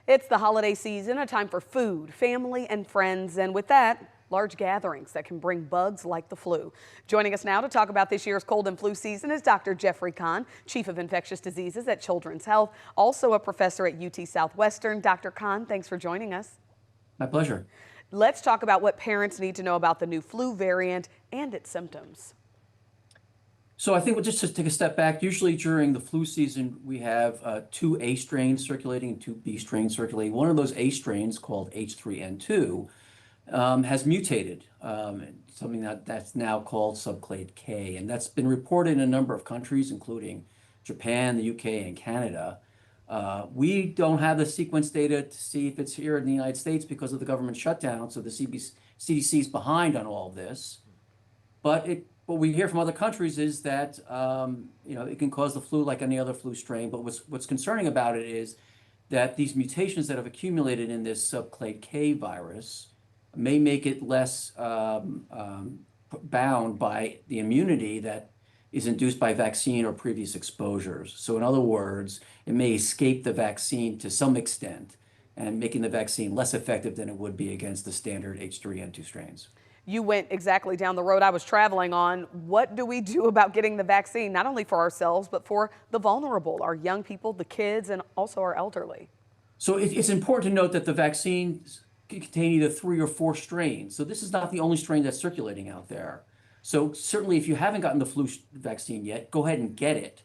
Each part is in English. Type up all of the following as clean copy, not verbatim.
It's the holiday season, a time for food, family, and friends, and with that, large gatherings that can bring bugs like the flu. Joining us now to talk about this year's cold and flu season is Dr. Jeffrey Kahn, Chief of Infectious Diseases at Children's Health, also a professor at UT Southwestern. Dr. Kahn, thanks for joining us. My pleasure. Let's talk about what parents need to know about the new flu variant and its symptoms. So I think we'll just take a step back. Usually during the flu season, we have two A strains circulating and two B strains circulating. One of those A strains, called H3N2, has mutated, something that's now called subclade K. And that's been reported in a number of countries, including Japan, the UK, and Canada. We don't have the sequence data to see if it's here in the United States because of the government shutdown, so the CDC is behind on all of this. But what we hear from other countries is that it can cause the flu like any other flu strain. But what's concerning about it is that these mutations that have accumulated in this subclade K virus may make it less bound by the immunity that is induced by vaccine or previous exposures. So in other words, it may escape the vaccine to some extent and making the vaccine less effective than it would be against the standard H3N2 strains. You went exactly down the road I was traveling on. What do we do about getting the vaccine, not only for ourselves, but for the vulnerable, our young people, the kids, and also our elderly? So it's important to note that the vaccines contain either 3 or 4 strains. So this is not the only strain that's circulating out there. So certainly if you haven't gotten the flu vaccine yet, go ahead and get it.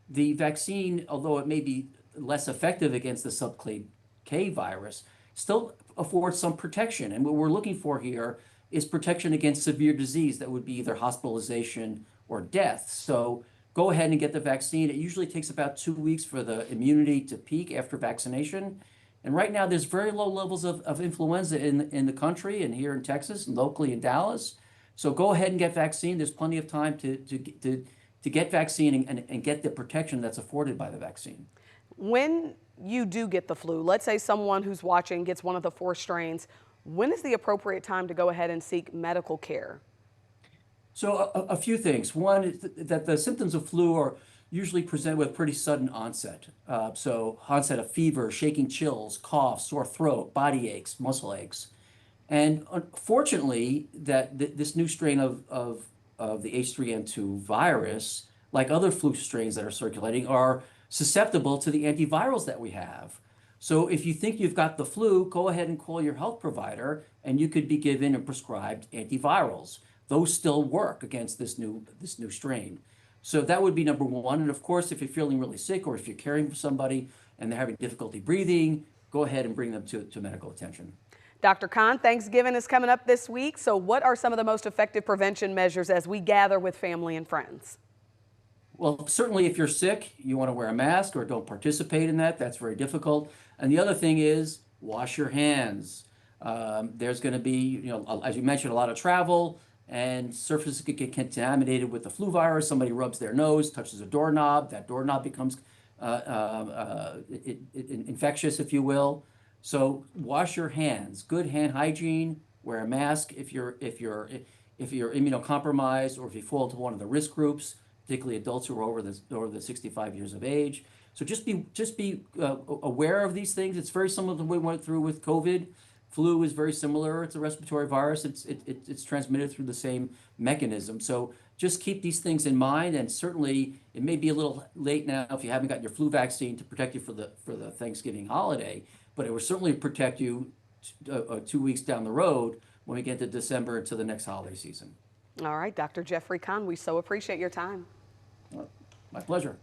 The vaccine, although it may be less effective against the subclade K virus, still affords some protection. And what we're looking for here is protection against severe disease that would be either hospitalization or death. So go ahead and get the vaccine. It usually takes about 2 weeks for the immunity to peak after vaccination. And right now there's very low levels of influenza in the country and here in Texas and locally in Dallas. So go ahead and get vaccine. There's plenty of time to get vaccine and get the protection that's afforded by the vaccine. When you do get the flu, let's say someone who's watching gets one of the 4 strains, when is the appropriate time to go ahead and seek medical care? So a few things. One is that the symptoms of flu are usually present with pretty sudden onset. So onset of fever, shaking chills, cough, sore throat, body aches, muscle aches. And unfortunately, this new strain of the H3N2 virus, like other flu strains that are circulating, are susceptible to the antivirals that we have. So if you think you've got the flu, go ahead and call your health provider and you could be given and prescribed antivirals. Those still work against this new strain. So that would be number one. And of course, if you're feeling really sick or if you're caring for somebody and they're having difficulty breathing, go ahead and bring them to medical attention. Dr. Kahn, Thanksgiving is coming up this week. So what are some of the most effective prevention measures as we gather with family and friends? Well, certainly if you're sick, you want to wear a mask or don't participate in that. That's very difficult. And the other thing is wash your hands. There's going to be, as you mentioned, a lot of travel and surfaces could get contaminated with the flu virus. Somebody rubs their nose, touches a doorknob. That doorknob becomes infectious, if you will. So wash your hands. Good hand hygiene. Wear a mask if you're immunocompromised or if you fall into one of the risk groups, particularly adults who are over the 65 years of age. So just be aware of these things. It's very similar to what we went through with COVID. Flu is very similar. It's a respiratory virus. It's transmitted through the same mechanism. So just keep these things in mind. And certainly, it may be a little late now if you haven't got your flu vaccine to protect you for the Thanksgiving holiday, but it will certainly protect you 2 weeks down the road when we get to December into the next holiday season. All right, Dr. Jeffrey Kahn, we so appreciate your time. My pleasure.